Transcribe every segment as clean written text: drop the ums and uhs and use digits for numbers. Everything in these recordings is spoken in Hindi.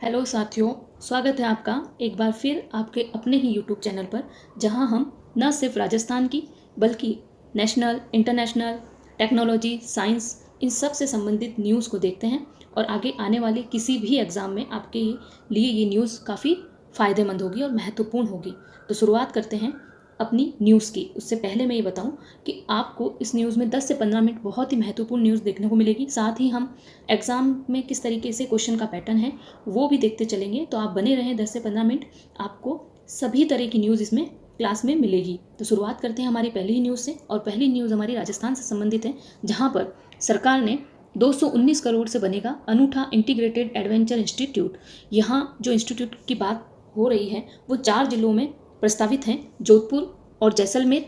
हेलो साथियों, स्वागत है आपका एक बार फिर आपके अपने ही यूट्यूब चैनल पर, जहां हम न सिर्फ राजस्थान की बल्कि नेशनल, इंटरनेशनल, टेक्नोलॉजी, साइंस इन सब से संबंधित न्यूज़ को देखते हैं और आगे आने वाले किसी भी एग्ज़ाम में आपके लिए ये न्यूज़ काफ़ी फ़ायदेमंद होगी और महत्वपूर्ण होगी। तो शुरुआत करते हैं अपनी न्यूज़ की। उससे पहले मैं ये बताऊं कि आपको इस न्यूज़ में 10 से 15 मिनट बहुत ही महत्वपूर्ण न्यूज़ देखने को मिलेगी। साथ ही हम एग्ज़ाम में किस तरीके से क्वेश्चन का पैटर्न है वो भी देखते चलेंगे। तो आप बने रहें 10 से 15 मिनट, आपको सभी तरह की न्यूज़ इसमें क्लास में मिलेगी। तो शुरुआत करते हैं हमारी पहली न्यूज़ से, और पहली न्यूज़ हमारी राजस्थान से संबंधित है, जहां पर सरकार ने 219 करोड़ से बनेगा अनूठा इंटीग्रेटेड एडवेंचर इंस्टीट्यूट। यहाँ जो इंस्टीट्यूट की बात हो रही है वो 4 जिलों में प्रस्तावित हैं: जोधपुर और जैसलमेर,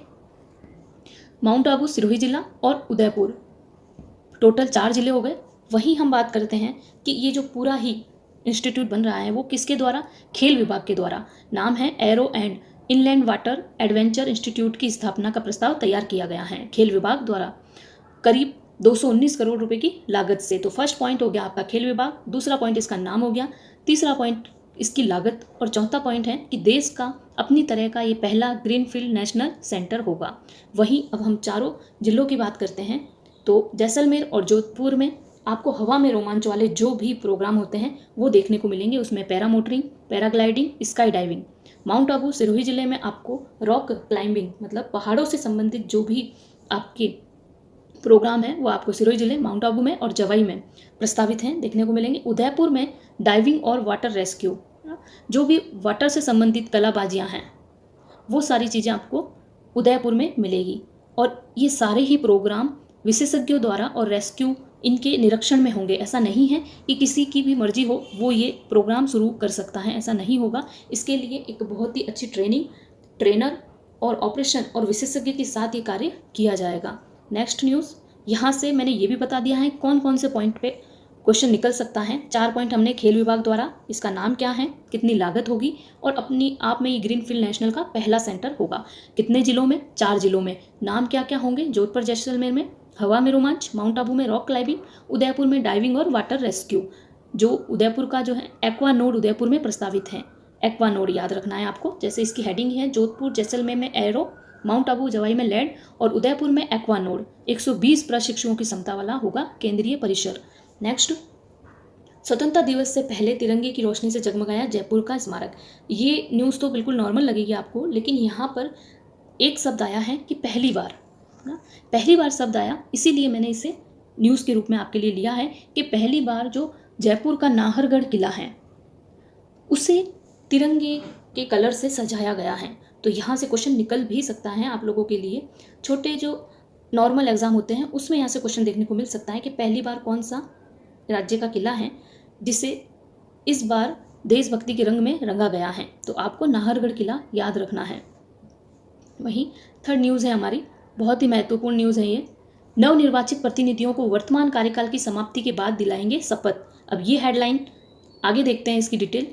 माउंट आबू सिरोही जिला और उदयपुर। टोटल 4 जिले हो गए। वहीं हम बात करते हैं कि ये जो पूरा ही इंस्टीट्यूट बन रहा है वो किसके द्वारा? खेल विभाग के द्वारा। नाम है arrow and inland water adventure institute की स्थापना का प्रस्ताव तैयार किया गया है खेल विभाग द्वारा, करीब 219 करोड़ रुपए की लागत से। तो फर्स्ट पॉइंट हो गया आपका खेल विभाग, दूसरा पॉइंट इसका नाम हो गया, तीसरा पॉइंट इसकी लागत, और चौथा पॉइंट है कि देश का अपनी तरह का ये पहला ग्रीनफील्ड नेशनल सेंटर होगा। वहीं अब हम चारों जिलों की बात करते हैं। तो जैसलमेर और जोधपुर में आपको हवा में रोमांच वाले जो भी प्रोग्राम होते हैं वो देखने को मिलेंगे। उसमें paramotoring, paragliding, sky diving. Mount Abu Sirohi जिले में आपको रॉक क्लाइंबिंग मतलब पहाड़ों से संबंधित जो भी आपके प्रोग्राम है वो आपको सिरोही जिले, माउंट आबू में और जवाई में प्रस्तावित हैं, देखने को मिलेंगे। उदयपुर में डाइविंग और वाटर रेस्क्यू, जो भी वाटर से संबंधित कलाबाजियाँ हैं वो सारी चीज़ें आपको उदयपुर में मिलेगी। और ये सारे ही प्रोग्राम विशेषज्ञों द्वारा और रेस्क्यू इनके निरीक्षण में होंगे। ऐसा नहीं है कि किसी की भी मर्जी हो वो ये प्रोग्राम शुरू कर सकता है, ऐसा नहीं होगा। इसके लिए एक बहुत ही अच्छी ट्रेनिंग, ट्रेनर और ऑपरेशन और विशेषज्ञ के साथ ये कार्य किया जाएगा। नेक्स्ट न्यूज़, यहाँ से मैंने ये भी बता दिया है कौन कौन से पॉइंट पे क्वेश्चन निकल सकता है। 4 पॉइंट हमने खेल विभाग द्वारा, इसका नाम क्या है, कितनी लागत होगी, और अपनी आप में ये ग्रीनफील्ड नेशनल का पहला सेंटर होगा। कितने जिलों में? 4 जिलों में। नाम क्या क्या होंगे? जोधपुर जैसलमेर में हवा में रोमांच, माउंट आबू में रॉक क्लाइंबिंग, उदयपुर में डाइविंग और वाटर रेस्क्यू। जो उदयपुर का जो है एक्वा नोड उदयपुर में प्रस्तावित है। एक्वा नोड याद रखना है आपको, जैसे इसकी हेडिंग है जोधपुर जैसलमेर में एरो, माउंट आबू जवाई में लैंड और उदयपुर में एक्वा नोड। 120 प्रशिक्षुओं की क्षमता वाला होगा केंद्रीय परिसर। नेक्स्ट, स्वतंत्रता दिवस से पहले तिरंगे की रोशनी से जगमगाया जयपुर का स्मारक। ये न्यूज़ तो बिल्कुल नॉर्मल लगेगी आपको, लेकिन यहाँ पर एक शब्द आया है कि पहली बार ना, पहली बार शब्द आया, इसीलिए मैंने इसे न्यूज़ के रूप में आपके लिए लिया है कि पहली बार जो जयपुर का नाहरगढ़ किला है उसे तिरंगे के कलर से सजाया गया है। तो यहाँ से क्वेश्चन निकल भी सकता है आप लोगों के लिए। छोटे जो नॉर्मल एग्जाम होते हैं उसमें यहाँ से क्वेश्चन देखने को मिल सकता है कि पहली बार कौन सा राज्य का किला है जिसे इस बार देशभक्ति के रंग में रंगा गया है। तो आपको नाहरगढ़ किला याद रखना है। वहीं थर्ड न्यूज़ है हमारी, बहुत ही महत्वपूर्ण न्यूज़ है ये। नवनिर्वाचित प्रतिनिधियों को वर्तमान कार्यकाल की समाप्ति के बाद दिलाएंगे शपथ। अब ये हेडलाइन आगे देखते हैं इसकी डिटेल।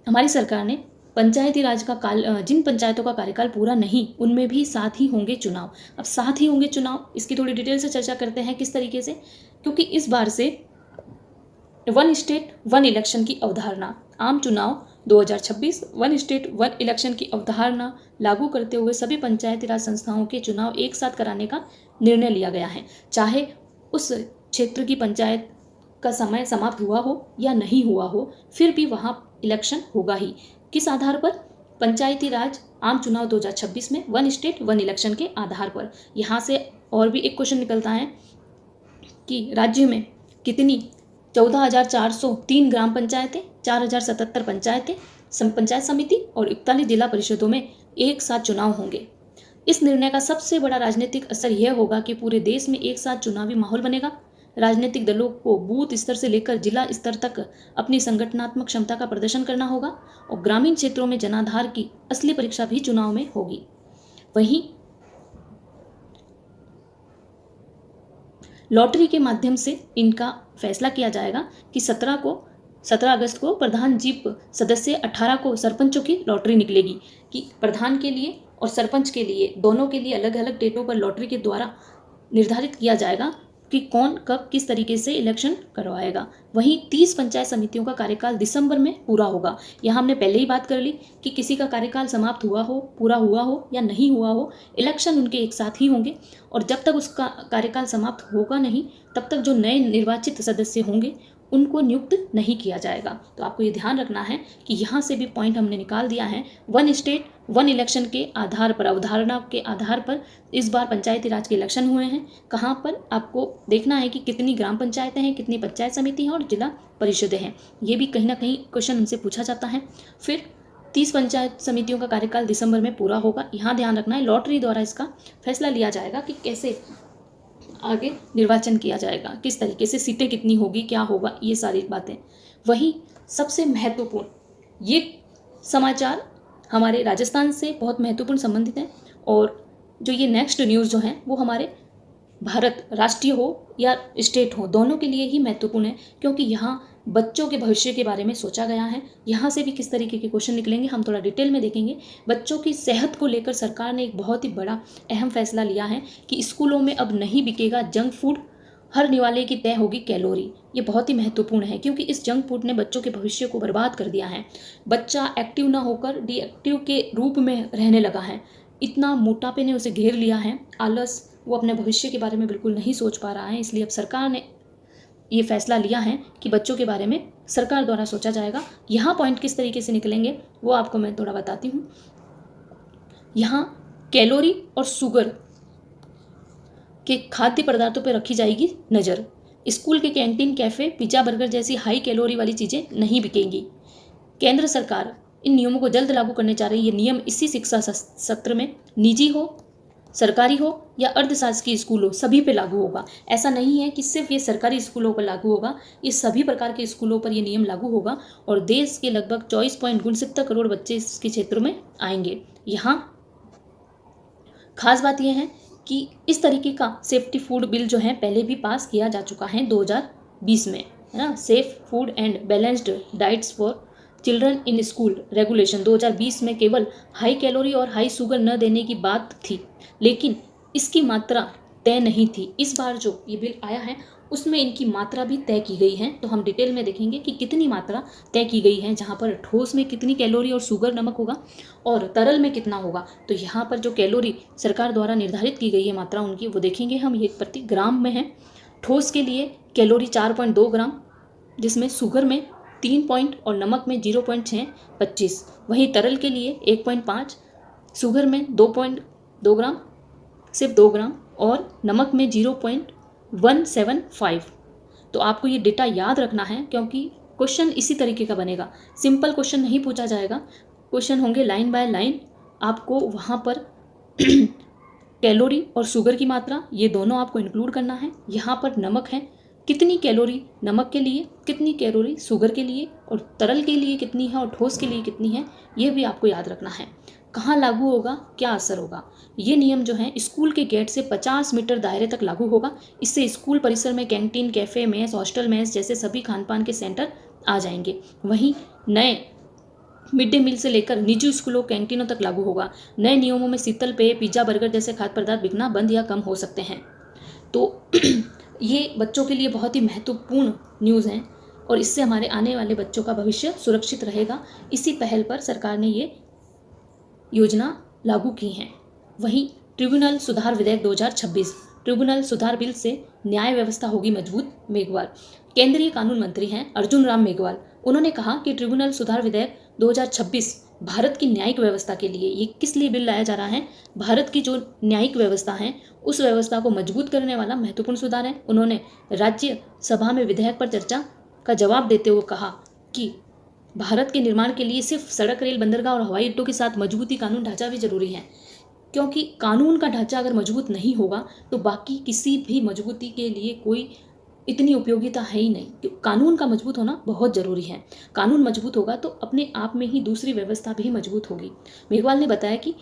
हमारी सरकार ने पंचायती राज का जिन पंचायतों का कार्यकाल पूरा नहीं उनमें भी साथ ही होंगे चुनाव। अब साथ ही होंगे चुनाव, इसकी थोड़ी डिटेल से चर्चा करते हैं किस तरीके से, क्योंकि इस बार से वन स्टेट वन इलेक्शन की अवधारणा, आम चुनाव 2026 वन स्टेट वन इलेक्शन की अवधारणा लागू करते हुए सभी पंचायती राज संस्थाओं के चुनाव एक साथ कराने का निर्णय लिया गया है। चाहे उस क्षेत्र की पंचायत का समय समाप्त हुआ हो या नहीं हुआ हो, फिर भी वहाँ इलेक्शन होगा ही। किस आधार पर? पंचायती राज आम चुनाव 2026 में वन स्टेट वन इलेक्शन के आधार पर। यहाँ से और भी एक क्वेश्चन निकलता है कि राज्य में कितनी 14,403 ग्राम पंचायतें, 4,077 पंचायतें, पंचायत समिति और 41 जिला परिषदों में एक साथ चुनाव होंगे। इस निर्णय का सबसे बड़ा राजनीतिक असर यह होगा कि पूरे देश में एक साथ चुनावी माहौल बनेगा। राजनीतिक दलों को बूथ स्तर से लेकर जिला स्तर तक अपनी संगठनात्मक क्षमता का प्रदर्शन करना होगा और ग्रामीण क्षेत्रों में जनाधार की असली परीक्षा भी चुनाव में होगी। वहीं लॉटरी के माध्यम से इनका फैसला किया जाएगा कि 17 अगस्त को प्रधान जीप सदस्य, 18 को सरपंचों की लॉटरी निकलेगी कि प्रधान के लिए और सरपंच के लिए दोनों के लिए अलग अलग डेटों पर लॉटरी के द्वारा निर्धारित किया जाएगा कि कौन कब किस तरीके से इलेक्शन करवाएगा। वहीं 30 पंचायत समितियों का कार्यकाल दिसंबर में पूरा होगा। यहाँ हमने पहले ही बात कर ली कि किसी का कार्यकाल समाप्त हुआ हो, पूरा हुआ हो या नहीं हुआ हो, इलेक्शन उनके एक साथ ही होंगे और जब तक उसका कार्यकाल समाप्त होगा नहीं तब तक जो नए निर्वाचित सदस्य होंगे उनको नियुक्त नहीं किया जाएगा। तो आपको ये ध्यान रखना है कि यहाँ से भी पॉइंट हमने निकाल दिया है। वन स्टेट वन इलेक्शन के आधार पर, अवधारणा के आधार पर इस बार पंचायती राज के इलेक्शन हुए हैं। कहाँ पर आपको देखना है कि कितनी ग्राम पंचायतें हैं, कितनी पंचायत समिति हैं और जिला परिषदें हैं। ये भी कहीं ना कहीं क्वेश्चन उनसे पूछा जाता है। फिर 30 पंचायत समितियों का कार्यकाल दिसंबर में पूरा होगा। यहाँ ध्यान रखना है लॉटरी द्वारा इसका फैसला लिया जाएगा कि कैसे आगे निर्वाचन किया जाएगा, किस तरीके से सीटें कितनी होगी, क्या होगा, ये सारी बातें। वहीं सबसे महत्वपूर्ण ये समाचार हमारे राजस्थान से बहुत महत्वपूर्ण संबंधित हैं और जो ये नेक्स्ट न्यूज़ जो है वो हमारे भारत राष्ट्रीय हो या स्टेट हो दोनों के लिए ही महत्वपूर्ण है, क्योंकि यहाँ बच्चों के भविष्य के बारे में सोचा गया है। यहाँ से भी किस तरीके के क्वेश्चन निकलेंगे हम थोड़ा डिटेल में देखेंगे। बच्चों की सेहत को लेकर सरकार ने एक बहुत ही बड़ा अहम फैसला लिया है कि स्कूलों में अब नहीं बिकेगा जंक फूड, हर निवाले की तय होगी कैलोरी। ये बहुत ही महत्वपूर्ण है क्योंकि इस जंक फूड ने बच्चों के भविष्य को बर्बाद कर दिया है। बच्चा एक्टिव ना होकर डीएक्टिव के रूप में रहने लगा है। इतना मोटापे ने उसे घेर लिया है, आलस, वो अपने भविष्य के बारे में बिल्कुल नहीं सोच पा रहा है। इसलिए अब सरकार ने ये फैसला लिया है कि बच्चों के बारे में सरकार द्वारा सोचा जाएगा। यहाँ पॉइंट किस तरीके से निकलेंगे वो आपको मैं थोड़ा बताती हूँ। यहाँ कैलोरी और शुगर के खाद्य पदार्थों पर रखी जाएगी नज़र। स्कूल के कैंटीन, कैफ़े, पिज़्ज़ा, बर्गर जैसी हाई कैलोरी वाली चीज़ें नहीं बिकेंगी। केंद्र सरकार इन नियमों को जल्द लागू करने जा रही है। ये नियम इसी शिक्षा सत्र में निजी हो, सरकारी हो या अर्धशासकीय स्कूल हो, सभी पे लागू होगा। ऐसा नहीं है कि सिर्फ ये सरकारी स्कूलों पर लागू होगा, ये सभी प्रकार के स्कूलों पर ये नियम लागू होगा और देश के लगभग 24.69 करोड़ बच्चे इसके क्षेत्रों में आएंगे। यहाँ खास बात यह है कि इस तरीके का सेफ्टी फूड बिल जो है पहले भी पास किया जा चुका है 2020 में, है ना। Safe food and balanced diets for children in school regulation 2020 में केवल हाई कैलोरी और हाई शुगर न देने की बात थी, लेकिन इसकी मात्रा तय नहीं थी। इस बार जो ये बिल आया है उसमें इनकी मात्रा भी तय की गई है। तो हम डिटेल में देखेंगे कि कितनी मात्रा तय की गई है, जहाँ पर ठोस में कितनी कैलोरी और शुगर नमक होगा और तरल में कितना होगा। तो यहाँ पर जो कैलोरी सरकार द्वारा निर्धारित की गई है मात्रा उनकी, वो देखेंगे हम। ये प्रति ग्राम में है। ठोस के लिए कैलोरी 4.2 ग्राम, जिसमें शुगर में 3 पॉइंट और नमक में 0.625। वहीं तरल के लिए 1.5, शुगर में 2.2 ग्राम, सिर्फ 2 ग्राम, और नमक में 0.175। तो आपको ये डेटा याद रखना है क्योंकि क्वेश्चन इसी तरीके का बनेगा। सिंपल क्वेश्चन नहीं पूछा जाएगा, क्वेश्चन होंगे लाइन बाय लाइन। आपको वहाँ पर कैलोरी और शुगर की मात्रा ये दोनों आपको इंक्लूड करना है। यहाँ पर नमक है, कितनी कैलोरी नमक के लिए, कितनी कैलोरी शुगर के लिए, और तरल के लिए कितनी है और ठोस के लिए कितनी है, ये भी आपको याद रखना है। कहाँ लागू होगा, क्या असर होगा। ये नियम जो है स्कूल के गेट से 50 मीटर दायरे तक लागू होगा। इससे स्कूल परिसर में canteen, cafe, mess, hostel mess जैसे सभी खान पान के सेंटर आ जाएंगे। वहीं नए मिड डे मील से लेकर निजी स्कूलों, कैंटीनों तक लागू होगा। नए नियमों में शीतल पेय, पिज्ज़ा, बर्गर जैसे खाद्य पदार्थ बिकना बंद या कम हो सकते हैं। तो ये बच्चों के लिए बहुत ही महत्वपूर्ण न्यूज़ है और इससे हमारे आने वाले बच्चों का भविष्य सुरक्षित रहेगा। इसी पहल पर सरकार ने ये योजना लागू की है। वहीं ट्रिब्यूनल सुधार विधेयक 2026, ट्रिब्यूनल सुधार बिल से न्याय व्यवस्था होगी मजबूत। मेघवाल केंद्रीय कानून मंत्री हैं अर्जुन राम मेघवाल। उन्होंने कहा कि ट्रिब्यूनल सुधार विधेयक 2026 भारत की न्यायिक व्यवस्था के लिए, ये किस लिए बिल लाया जा रहा है, भारत की जो न्यायिक व्यवस्था है उस व्यवस्था को मजबूत करने वाला महत्वपूर्ण सुधार है। उन्होंने राज्यसभा में विधेयक पर चर्चा का जवाब देते हुए कहा कि भारत के निर्माण के लिए सिर्फ सड़क, रेल, बंदरगाह और हवाई अड्डों के साथ मजबूती कानून ढांचा भी जरूरी है, क्योंकि कानून का ढांचा अगर मजबूत नहीं होगा तो बाकी किसी भी मजबूती के लिए कोई इतनी उपयोगिता है ही नहीं। कानून का मजबूत होना बहुत ज़रूरी है। कानून मजबूत होगा तो अपने आप में ही दूसरी व्यवस्था भी मजबूत होगी। मेघवाल ने बताया कि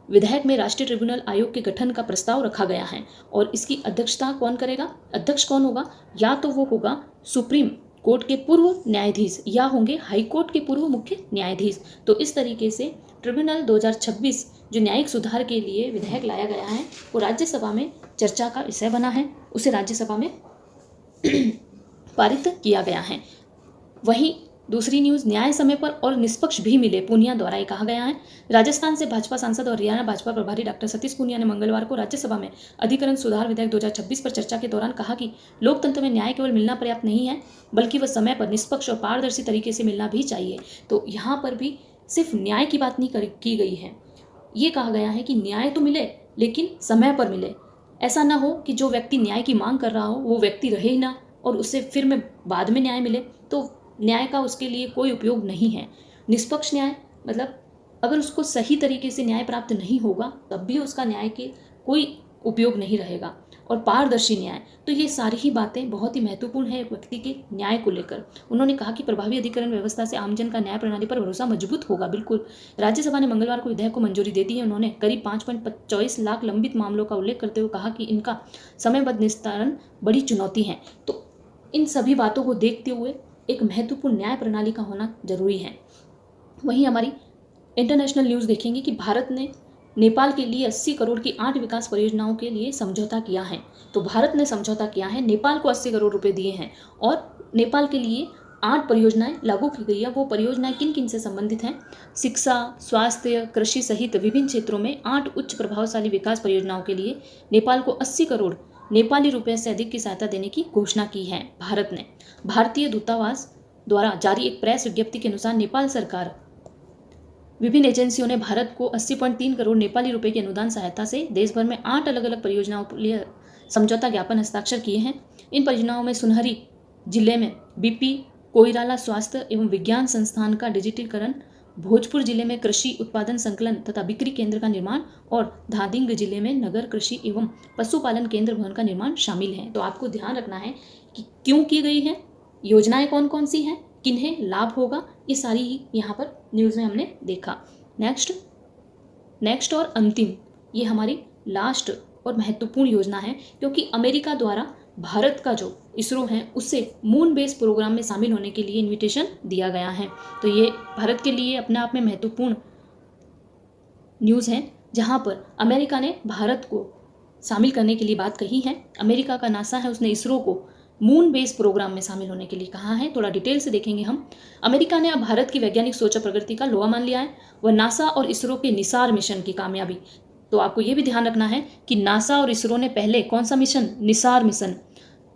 विधेयक में राष्ट्रीय ट्रिब्यूनल आयोग के गठन का प्रस्ताव रखा गया है और इसकी अध्यक्षता कौन करेगा, अध्यक्ष कौन होगा, या तो वो होगा सुप्रीम कोर्ट के पूर्व न्यायाधीश या होंगे हाई कोर्ट के पूर्व मुख्य न्यायाधीश। तो इस तरीके से ट्रिब्यूनल 2026 जो न्यायिक सुधार के लिए विधेयक लाया गया है वो राज्यसभा में चर्चा का विषय बना है, उसे राज्यसभा में पारित किया गया है। वहीं दूसरी न्यूज़, न्याय समय पर और निष्पक्ष भी मिले, पूनिया द्वारा ये कहा गया है। राजस्थान से भाजपा सांसद और हरियाणा भाजपा प्रभारी डॉक्टर सतीश पूनिया ने मंगलवार को राज्यसभा में अधिकरण सुधार विधेयक 2026 पर चर्चा के दौरान कहा कि लोकतंत्र में न्याय केवल मिलना पर्याप्त नहीं है, बल्कि वह समय पर निष्पक्ष और पारदर्शी तरीके से मिलना भी चाहिए। तो यहाँ पर भी सिर्फ न्याय की बात नहीं की गई है, ये कहा गया है कि न्याय तो मिले लेकिन समय पर मिले। ऐसा ना हो कि जो व्यक्ति न्याय की मांग कर रहा हो वो व्यक्ति रहे ही ना और उससे फिर में बाद में न्याय मिले, तो न्याय का उसके लिए कोई उपयोग नहीं है। निष्पक्ष न्याय मतलब अगर उसको सही तरीके से न्याय प्राप्त नहीं होगा तब भी उसका न्याय के कोई उपयोग नहीं रहेगा। और पारदर्शी न्याय, तो ये सारी ही बातें बहुत ही महत्वपूर्ण है एक व्यक्ति के न्याय को लेकर। उन्होंने कहा कि प्रभावी अधिकरण व्यवस्था से आमजन का न्याय प्रणाली पर भरोसा मजबूत होगा। बिल्कुल, राज्यसभा ने मंगलवार को विधेयक को मंजूरी दे दी है। उन्होंने करीब 5.24 लाख लंबित मामलों का उल्लेख करते हुए कहा कि इनका समयबद्ध निस्तारण बड़ी चुनौती है। तो इन सभी बातों को देखते हुए एक महत्वपूर्ण न्याय प्रणाली का होना जरूरी है। वहीं हमारी इंटरनेशनल न्यूज़ देखेंगे कि भारत ने नेपाल के लिए 80 करोड़ की 8 विकास परियोजनाओं के लिए समझौता किया है। तो भारत ने समझौता किया है, नेपाल को 80 करोड़ रुपए दिए हैं और नेपाल के लिए 8 परियोजनाएं लागू की गई है। वो परियोजनाएं किन किन से संबंधित हैं? शिक्षा, स्वास्थ्य, कृषि सहित विभिन्न क्षेत्रों में 8 उच्च प्रभावशाली विकास परियोजनाओं के लिए नेपाल को 80 करोड़ नेपाली रुपए से अधिक की सहायता देने की घोषणा की है भारत ने। भारतीय दूतावास द्वारा जारी एक प्रेस विज्ञप्ति के अनुसार नेपाल सरकार विभिन्न एजेंसियों ने भारत को 80.3 करोड़ नेपाली रुपए की अनुदान सहायता से देश भर में 8 अलग अलग परियोजनाओं के लिए समझौता ज्ञापन हस्ताक्षर किए हैं। इन परियोजनाओं में सुनहरी जिले में बीपी कोइराला स्वास्थ्य एवं विज्ञान संस्थान का डिजिटलीकरण, भोजपुर जिले में कृषि उत्पादन संकलन तथा बिक्री केंद्र का निर्माण और धादिंग जिले में नगर कृषि एवं पशुपालन केंद्र भवन का निर्माण शामिल है। तो आपको ध्यान रखना है कि क्यों की गई है, योजनाएं कौन कौन सी हैं, किन्हें लाभ होगा, ये सारी ही यहाँ पर न्यूज़ में हमने देखा। नेक्स्ट और अंतिम, ये हमारी लास्ट और महत्वपूर्ण योजना है, क्योंकि अमेरिका द्वारा भारत का जो इसरो है उससे मून बेस प्रोग्राम में शामिल होने के लिए इनविटेशन दिया गया है। तो ये भारत के लिए अपने आप में महत्वपूर्ण न्यूज़ है, जहाँ पर अमेरिका ने भारत को शामिल करने के लिए बात कही है। अमेरिका का नासा है, उसने इसरो को मून बेस प्रोग्राम में शामिल होने के लिए कहा है। थोड़ा डिटेल से देखेंगे हम। अमेरिका ने अब भारत की वैज्ञानिक सोच और प्रगति का लोहा मान लिया है। वह नासा और इसरो के निसार मिशन की कामयाबी, तो आपको ये भी ध्यान रखना है कि नासा और इसरो ने पहले कौन सा मिशन, निसार मिशन,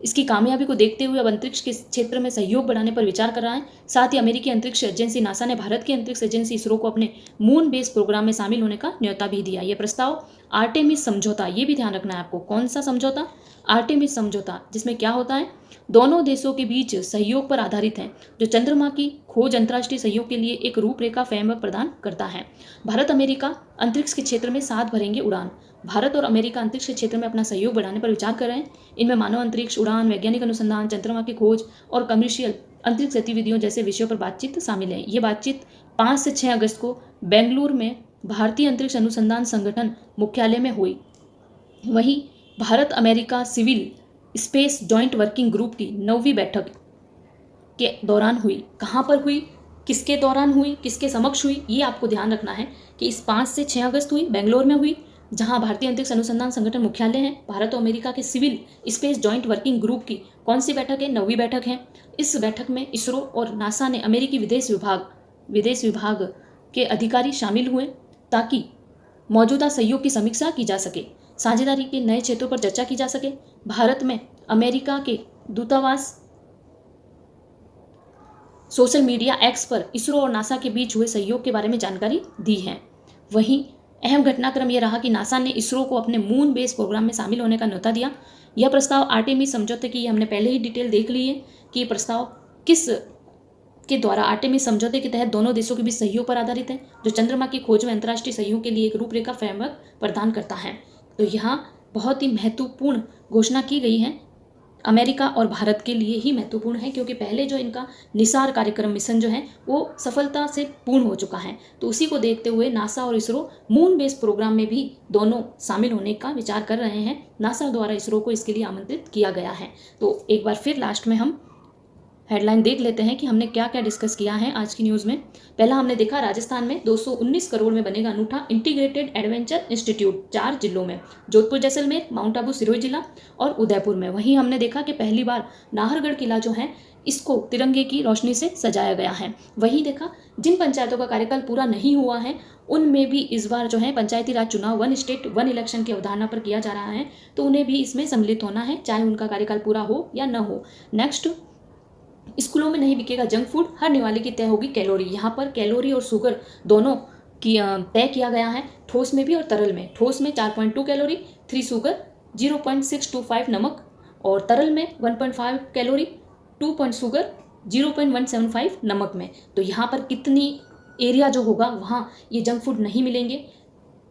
इसकी कामयाबी को देखते हुए अब अंतरिक्ष के क्षेत्र में सहयोग बढ़ाने पर विचार कर रहा है। साथ ही अमेरिकी अंतरिक्ष एजेंसी नासा ने भारत की अंतरिक्ष एजेंसी इसरो को अपने मून बेस प्रोग्राम में शामिल होने का न्योता भी दिया। यह प्रस्ताव आर्टेमिस समझौता, ये भी ध्यान रखना है आपको, कौन सा समझौता, आर्टेमिस समझौता, जिसमें क्या होता है, दोनों देशों के बीच सहयोग पर आधारित है, जो चंद्रमा की खोज अंतर्राष्ट्रीय सहयोग के लिए एक रूपरेखा फ्रेमवर्क प्रदान करता है। भारत अमेरिका अंतरिक्ष के क्षेत्र में साथ भरेंगे उड़ान। भारत और अमेरिका अंतरिक्ष के क्षेत्र में अपना सहयोग बढ़ाने पर विचार कर रहे हैं। इनमें मानव अंतरिक्ष उड़ान, वैज्ञानिक अनुसंधान, चंद्रमा की खोज और कमर्शियल अंतरिक्ष गतिविधियों जैसे विषयों पर बातचीत शामिल है। ये बातचीत 5 से 6 अगस्त को बेंगलुरु में भारतीय अंतरिक्ष अनुसंधान संगठन मुख्यालय में हुई। वहीं Bharat America civil space joint working group की 9वीं बैठक के दौरान हुई। कहाँ पर हुई, किसके दौरान हुई, किसके समक्ष हुई, ये आपको ध्यान रखना है कि इस 5 से 6 अगस्त हुई, बेंगलोर में हुई, जहां भारतीय अंतरिक्ष अनुसंधान संगठन मुख्यालय है। भारत और अमेरिका के civil space joint working group की कौन सी बैठक है, 9वीं बैठक है। इस बैठक में इसरो और नासा ने अमेरिकी विदेश विभाग के अधिकारी शामिल हुए ताकि मौजूदा सहयोग की समीक्षा की जा सके, साझेदारी के नए क्षेत्रों पर चर्चा की जा सके। भारत में अमेरिका के दूतावास सोशल मीडिया एक्स पर इसरो और नासा के बीच हुए सहयोग के बारे में जानकारी दी है। वहीं अहम घटनाक्रम यह रहा कि नासा ने इसरो को अपने मून बेस प्रोग्राम में शामिल होने का न्योता दिया। यह प्रस्ताव आर्टेमिस समझौते की, हमने पहले ही डिटेल देख ली है कि यह प्रस्ताव किस के द्वारा आर्टेमिस समझौते के तहत दोनों देशों के बीच सहयोग पर आधारित है, जो चंद्रमा की खोज में अंतर्राष्ट्रीय सहयोग के लिए एक रूपरेखा फ्रेमवर्क प्रदान करता है। तो यहाँ बहुत ही महत्वपूर्ण घोषणा की गई है, अमेरिका और भारत के लिए ही महत्वपूर्ण है, क्योंकि पहले जो इनका निसार कार्यक्रम मिशन जो है वो सफलता से पूर्ण हो चुका है। तो उसी को देखते हुए नासा और इसरो मून बेस प्रोग्राम में भी दोनों शामिल होने का विचार कर रहे हैं। नासा द्वारा इसरो को इसके लिए आमंत्रित किया गया है। तो एक बार फिर लास्ट में हम हेडलाइन देख लेते हैं कि हमने क्या क्या डिस्कस किया है आज की न्यूज़ में। पहला हमने देखा राजस्थान में 219 करोड़ में बनेगा अनूठा इंटीग्रेटेड एडवेंचर इंस्टीट्यूट 4 जिलों में, जोधपुर जैसलमेर, माउंट आबू सिरोही जिला और उदयपुर में। वहीं हमने देखा कि पहली बार नाहरगढ़ किला जो है इसको तिरंगे की रोशनी से सजाया गया है। वहीं देखा जिन पंचायतों का कार्यकाल पूरा नहीं हुआ है उनमें भी इस बार जो है पंचायती राज चुनाव वन स्टेट वन इलेक्शन की अवधारणा पर किया जा रहा है, तो उन्हें भी इसमें सम्मिलित होना है, चाहे उनका कार्यकाल पूरा हो या न हो। नेक्स्ट, स्कूलों में नहीं बिकेगा जंक फूड, हर निवाले की तय होगी कैलोरी। यहाँ पर कैलोरी और शुगर दोनों की तय किया गया है, ठोस में भी और तरल में। ठोस में 4.2 कैलोरी, 3 शुगर, 0.625 नमक, और तरल में 1.5 कैलोरी, 2 शुगर, 0.175 नमक में। तो यहाँ पर कितनी एरिया जो होगा वहाँ ये जंक फूड नहीं मिलेंगे।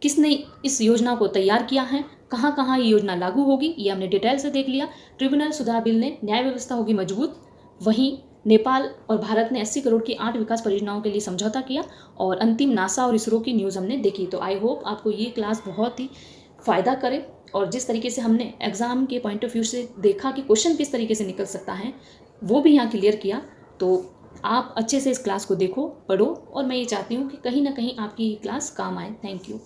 किसने इस योजना को तैयार किया है, कहाँ कहाँ ये योजना लागू होगी, ये हमने डिटेल से देख लिया। ट्रिब्यूनल सुधार बिल ने न्याय व्यवस्था होगी मजबूत। वहीं नेपाल और भारत ने 80 करोड़ की 8 विकास परियोजनाओं के लिए समझौता किया। और अंतिम नासा और इसरो की न्यूज़ हमने देखी। तो आई होप आपको ये क्लास बहुत ही फ़ायदा करे, और जिस तरीके से हमने एग्ज़ाम के पॉइंट ऑफ व्यू से देखा कि क्वेश्चन किस तरीके से निकल सकता है वो भी यहाँ क्लियर किया। तो आप अच्छे से इस क्लास को देखो, पढ़ो, और मैं ये चाहती हूँ कि कहीं ना कहीं आपकी ये क्लास काम आए। Thank you.